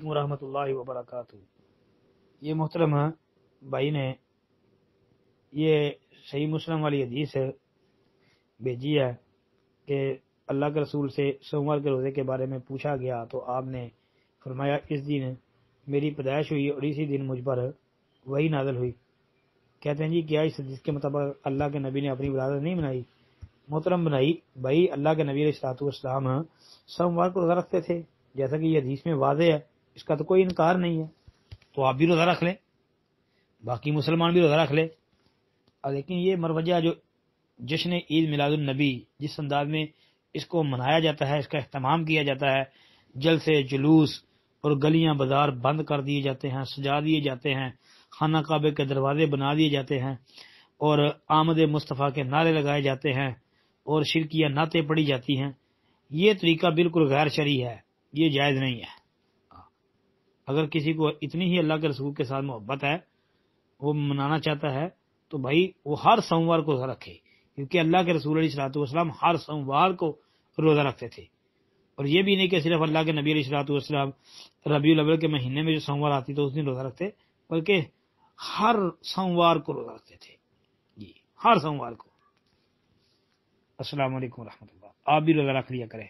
علیکم ورحمۃ اللہ وبرکاتہ۔ یہ محترم بھائی نے یہ صحیح مسلم والی حدیث بھیجی ہے کہ اللہ کے رسول سے سوموار کے روزے کے بارے میں پوچھا گیا تو آپ نے فرمایا اس دن میری پیدائش ہوئی اور اسی دن مجھ پر وہی نازل ہوئی۔ کہتے ہیں جی کیا اس حدیث کے مطابق اللہ کے نبی نے اپنی ولادت نہیں بنائی؟ محترم بنائی بھائی، اللہ کے نبی علیہ الصلوۃ والسلام سوموار کو روزہ رکھتے تھے، جیسا کہ یہ حدیث میں واضح ہے، اس کا تو کوئی انکار نہیں ہے، تو آپ بھی روزہ رکھ لیں، باقی مسلمان بھی روزہ رکھ لیں۔ لیکن یہ مروجہ جو جشن عید میلاد النبی جس انداز میں اس کو منایا جاتا ہے، اس کا اہتمام کیا جاتا ہے، جلسے جلوس اور گلیاں بازار بند کر دیے جاتے ہیں، سجا دیے جاتے ہیں، خانہ کعبے کے دروازے بنا دیے جاتے ہیں اور آمد مصطفیٰ کے نعرے لگائے جاتے ہیں اور شرکیہ نعتیں پڑھی جاتی ہیں، یہ طریقہ بالکل غیر شرعی ہے، یہ جائز نہیں ہے۔ اگر کسی کو اتنی ہی اللہ کے رسول کے ساتھ محبت ہے، وہ منانا چاہتا ہے، تو بھائی وہ ہر سوموار کو روزہ رکھے، کیونکہ اللہ کے رسول علیہ الصلوۃ والسلام ہر سوموار کو روزہ رکھتے تھے۔ اور یہ بھی نہیں کہ صرف اللہ کے نبی علیہ الصلوۃ والسلام ربیع الاول کے مہینے میں جو سوموار آتی تو اس دن روزہ رکھتے، بلکہ ہر سوموار کو روزہ رکھتے تھے، جی ہر سوموار کو۔ السلام علیکم ورحمۃ اللہ۔ آپ بھی روزہ رکھ لیا کریں۔